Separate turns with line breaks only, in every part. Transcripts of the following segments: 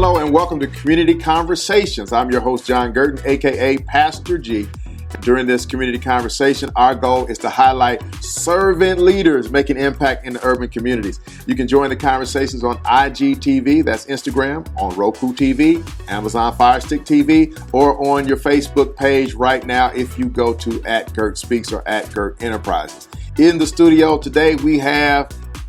Hello and welcome to Community Conversations. I'm your host, John Gurton, aka Pastor G. During this community conversation, our goal is to highlight servant leaders making impact in the urban communities. You can join the conversations on IGTV, that's Instagram, on Roku TV, Amazon Fire Stick TV, or on your Facebook page right now if you go to @GurtSpeaks or @GurtEnterprises. In the studio today, we have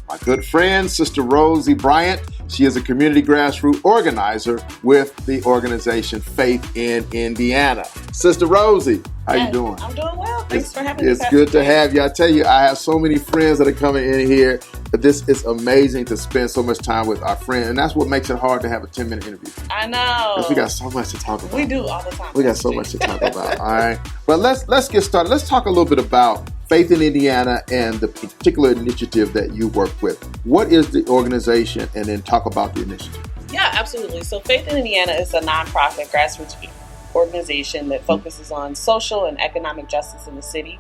my good friend, Sister Rosie Bryant. She is a community grassroots organizer with the organization Faith in Indiana. Sister Rosie, how you doing?
I'm doing well. Thanks for having me.
It's good to have you. I tell you, I have so many friends that are coming in here. This is amazing to spend so much time with our friends, and that's what makes it hard to have a 10-minute interview.
I know.
Because we got so much to talk about.
We do all the time.
We got so much to talk about. All right. But let's get started. Let's talk a little bit about Faith in Indiana and the particular initiative that you work with. What is the organization, and then talk about the initiative?
Yeah, absolutely. So Faith in Indiana is a nonprofit grassroots organization that focuses on social and economic justice in the city.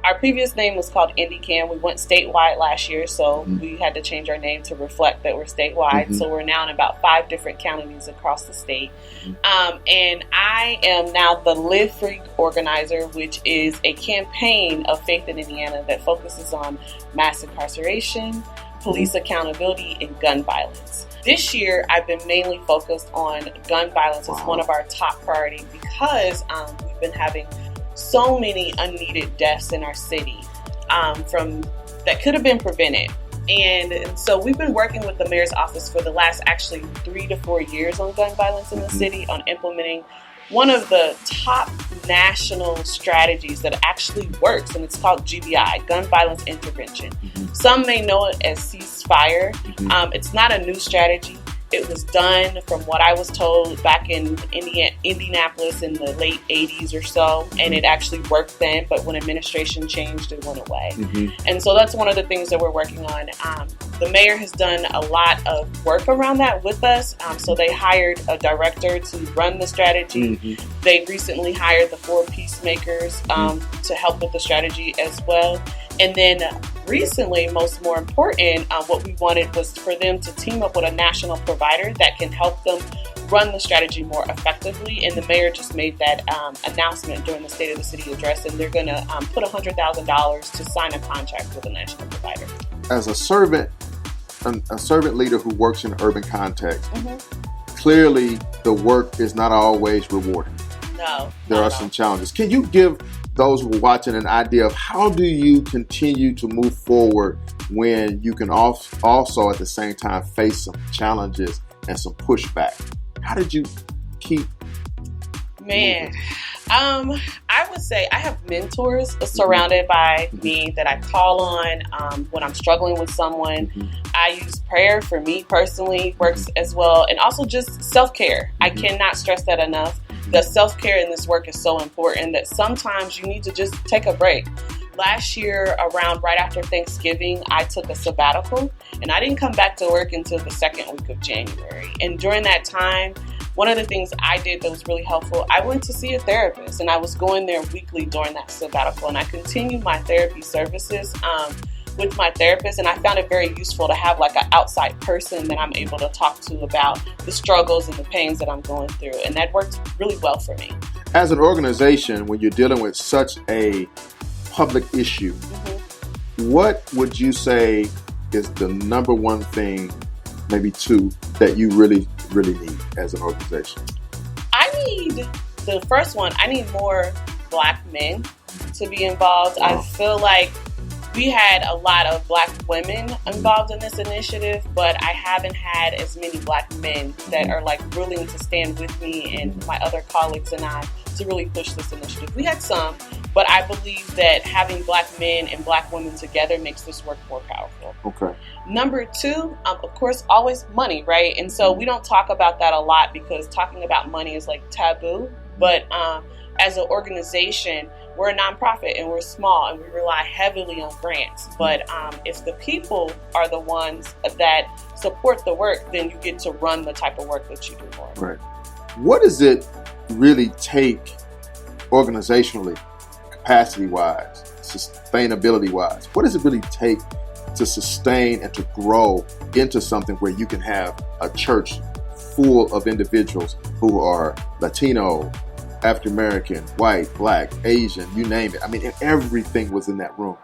Our previous name was called IndyCAN. We went statewide last year, so we had to change our name to reflect that we're statewide. So we're now in about 5 different counties across the state. And I am now the Live Free organizer, which is a campaign of Faith in Indiana that focuses on mass incarceration, police accountability, and gun violence. This year, I've been mainly focused on gun violence as one of our top priorities because we've been having so many unneeded deaths in our city from that could have been prevented. And so we've been working with the mayor's office for the last actually 3 to 4 years on gun violence in the city, on implementing one of the top national strategies that actually works, and it's called GVI, Gun Violence Intervention. Some may know it as ceasefire. It's not a new strategy. It was done, from what I was told, back in Indianapolis in the late 80s or so, and it actually worked then, but when administration changed, it went away. And so that's one of the things that we're working on. The mayor has done a lot of work around that with us, so they hired a director to run the strategy. They recently hired the 4 peacemakers to help with the strategy as well. And then recently, more important, what we wanted was for them to team up with a national provider that can help them run the strategy more effectively. And the mayor just made that announcement during the State of the City address, and they're going to put $100,000 to sign a contract with a national provider.
As a servant leader who works in an urban context, clearly the work is not always rewarding.
No.
There are some challenges. Can you give those who are watching an idea of how do you continue to move forward when you can also at the same time face some challenges and some pushback? How did you keep moving?
I would say I have mentors surrounded by me that I call on when I'm struggling with someone. I use prayer for me personally, works as well, and also just self-care. I cannot stress that enough. The self-care in this work is so important that sometimes you need to just take a break. Last year, right after Thanksgiving, I took a sabbatical, and I didn't come back to work until the 2nd week of January. And during that time, one of the things I did that was really helpful, I went to see a therapist, and I was going there weekly during that sabbatical, and I continued my therapy services with my therapist, and I found it very useful to have like an outside person that I'm able to talk to about the struggles and the pains that I'm going through, and that worked really well for me.
As an organization, when you're dealing with such a public issue, what would you say is the number one thing, maybe 2, that you really, really need as an organization?
The first one, I need more Black men to be involved. I feel like we had a lot of Black women involved in this initiative, but I haven't had as many Black men that are like willing to stand with me and my other colleagues and I to really push this initiative. We had some, but I believe that having Black men and Black women together makes this work more powerful.
Okay.
Number 2, of course, always money, right? And so we don't talk about that a lot because talking about money is like taboo, but as an organization, we're a nonprofit and we're small and we rely heavily on grants. But if the people are the ones that support the work, then you get to run the type of work that you do more.
Right. What does it really take organizationally, capacity-wise, sustainability-wise? What does it really take to sustain and to grow into something where you can have a church full of individuals who are Latino, African American, white, black, Asian, you name it. I mean, everything was in that room.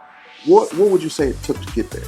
What would you say it took to get there?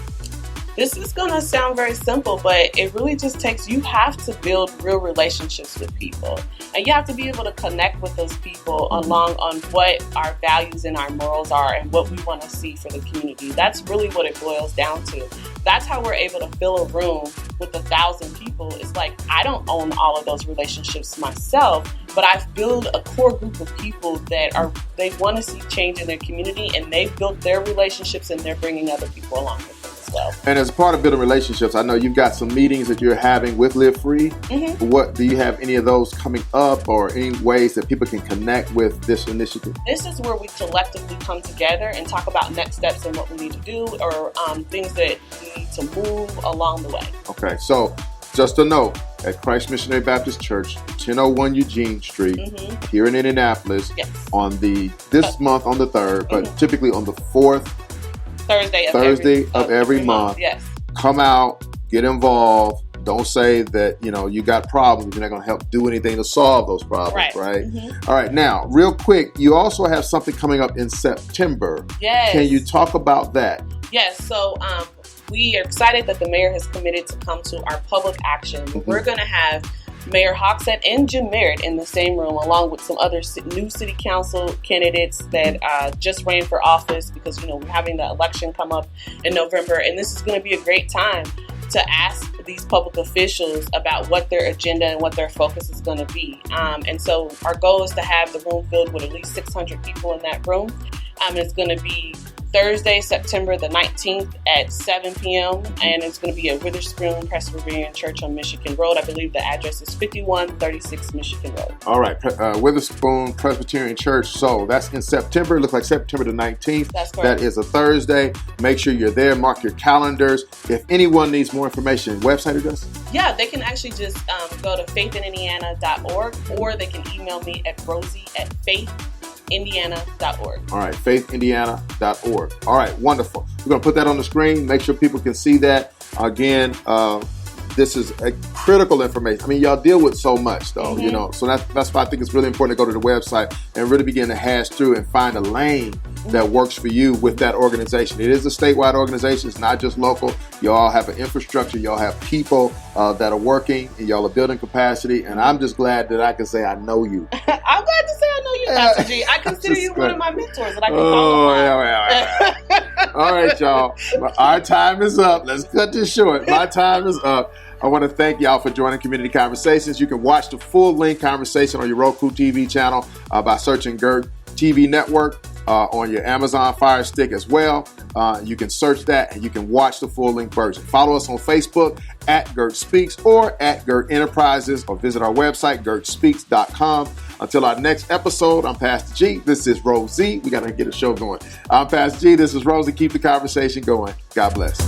This is going to sound very simple, but it really just takes, you have to build real relationships with people. And you have to be able to connect with those people along on what our values and our morals are and what we want to see for the community. That's really what it boils down to. That's how we're able to fill a room with 1,000 people. It's like, I don't own all of those relationships myself, but I've built a core group of people that they want to see change in their community, and they've built their relationships and they're bringing other people along with them as well.
And as part of building relationships, I know you've got some meetings that you're having with Live Free. Mm-hmm. What do you have any of those coming up, or any ways that people can connect with this initiative?
This is where we collectively come together and talk about next steps and what we need to do, or things that we need to move along the way. Okay, so just a note, at Christ Missionary Baptist Church, 1001 Eugene Street, here in Indianapolis, on this month on the 3rd, but typically on the 4th Thursday of every month. Yes.
Come out, get involved. Don't say that, you got problems. You're not going to help do anything to solve those problems, right? Mm-hmm. All right. Now, real quick, you also have something coming up in September.
Yes.
Can you talk about that?
Yes. So we are excited that the mayor has committed to come to our public action. Mm-hmm. We're going to have Mayor Hogsett and Jim Merritt in the same room, along with some other new city council candidates that just ran for office, because, we're having the election come up in November. And this is going to be a great time to ask these public officials about what their agenda and what their focus is going to be. And so our goal is to have the room filled with at least 600 people in that room. It's going to be Thursday, September the 19th at 7 p.m. And it's going to be at Witherspoon Presbyterian Church on Michigan Road. I believe the address is 5136 Michigan Road.
All right. Witherspoon Presbyterian Church. So that's in September. It looks like September the 19th.
That's correct.
That is a Thursday. Make sure you're there. Mark your calendars. If anyone needs more information, website address?
Yeah, they can actually just go to faithinindiana.org, or they can email me at rosie@faithindiana.org.
All right, faithindiana.org. All right, wonderful. We're going to put that on the screen. Make sure people can see that. Again, this is a critical information. I mean, y'all deal with so much, though, So that's why I think it's really important to go to the website and really begin to hash through and find a lane that works for you with that organization. It is a statewide organization. It's not just local. Y'all have an infrastructure. Y'all have people that are working, and y'all are building capacity. And I'm just glad that I can say I know you.
I'm glad to say I know you, Pastor G. I consider you one of my mentors that I can follow.
Yeah. All right, y'all. Our time is up. Let's cut this short. My time is up. I want to thank y'all for joining Community Conversations. You can watch the full-length conversation on your Roku TV channel by searching GERT TV Network. On your Amazon Fire Stick as well. You can search that and you can watch the full-length version. Follow us on Facebook at GERT Speaks or at GERT Enterprises, or visit our website, gertspeaks.com. Until our next episode, I'm Pastor G. This is Rosie. We got to get a show going. I'm Pastor G. This is Rosie. Keep the conversation going. God bless.